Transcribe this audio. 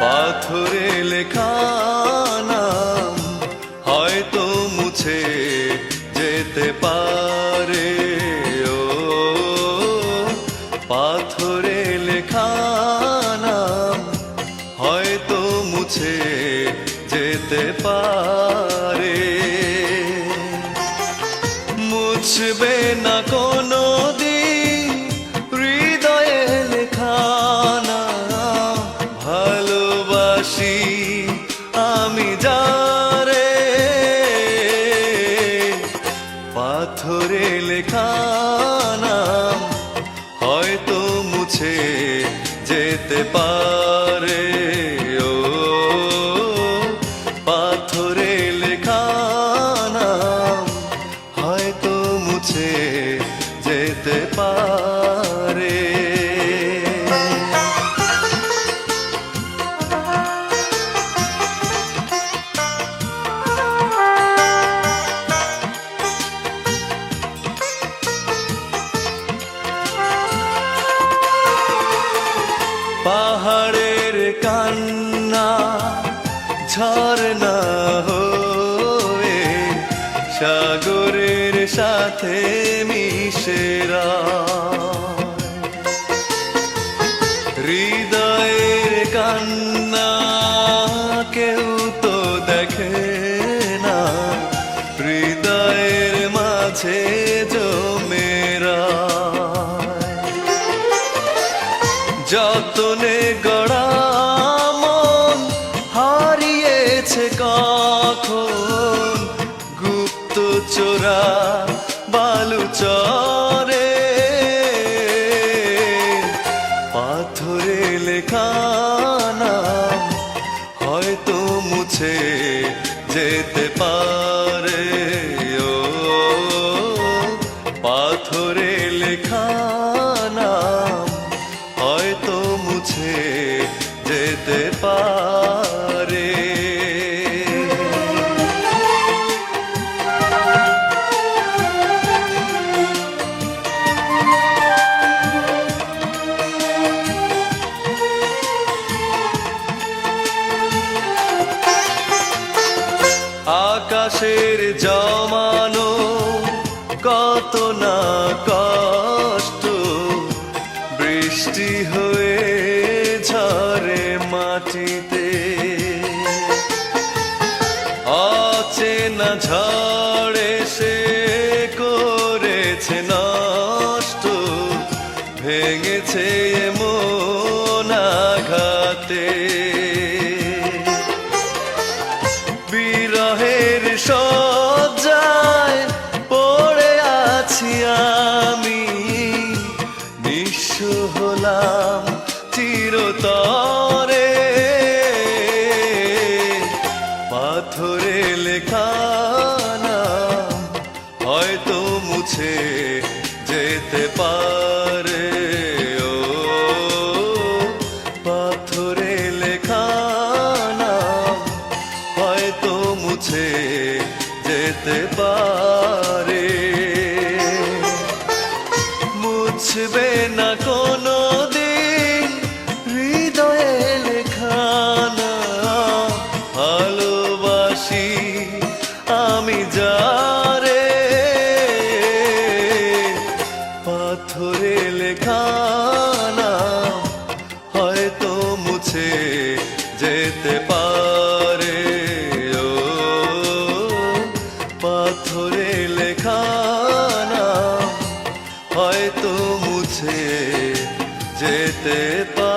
পাথরে লেখা নাম হয়তো মুছে যেতে পারে। ও পাথরে লেখা নাম হয়তো মুছে যেতে পারে। মুছবে না কোনো দিন হৃদয়ে লেখা নাম, ভালোবাসি আমি যারে। পাথরে লেখা নাম হয়তো মুছে যেতে পারে। ও পাথরে লেখা নাম হয়তো মুছে যেতে পারে। পাহাড়ের কান্না ঝরনা হয়ে সাগরের সাথে মিশেরা, হৃদয়ের কান্না কেউ তো দেখে না, হৃদয়ের মাঝে জমেরা। যতনে গড়া মন হারিয়েছে কখন গুপ্ত চোরা বালুচরে। পাথরে লেখা নাম হয়তো মুছে যেতে পারে। ও পাথরে লেখা নাম হয়তো মুছে যেতে পারে। আকাশের জমানো কত না কষ্ট, বৃষ্টি হয়ে ঝরে মাটিতে। অচেনা ঝড়ে সে করেছে নষ্ট, ভেঙেছে মন আঘাতে। বিরহের শয্যায় পড়ে আছি আমি, নিঃস্ব হলাম চিরতরে। পাথরে লেখা নাম হয়তো মুছে যেতে পারে। ও পাথরে লেখা নাম হয়তো মুছে যেতে পারে। মুছবে না কোনো দিন হৃদয়ে লেখা নাম, ভালোবাসি আমি যারে। পাথরে লেখা নাম হয়তো মুছে যেতে পারে। ও পাথরে লেখা নাম হয়তো মুছে যেতে পারে।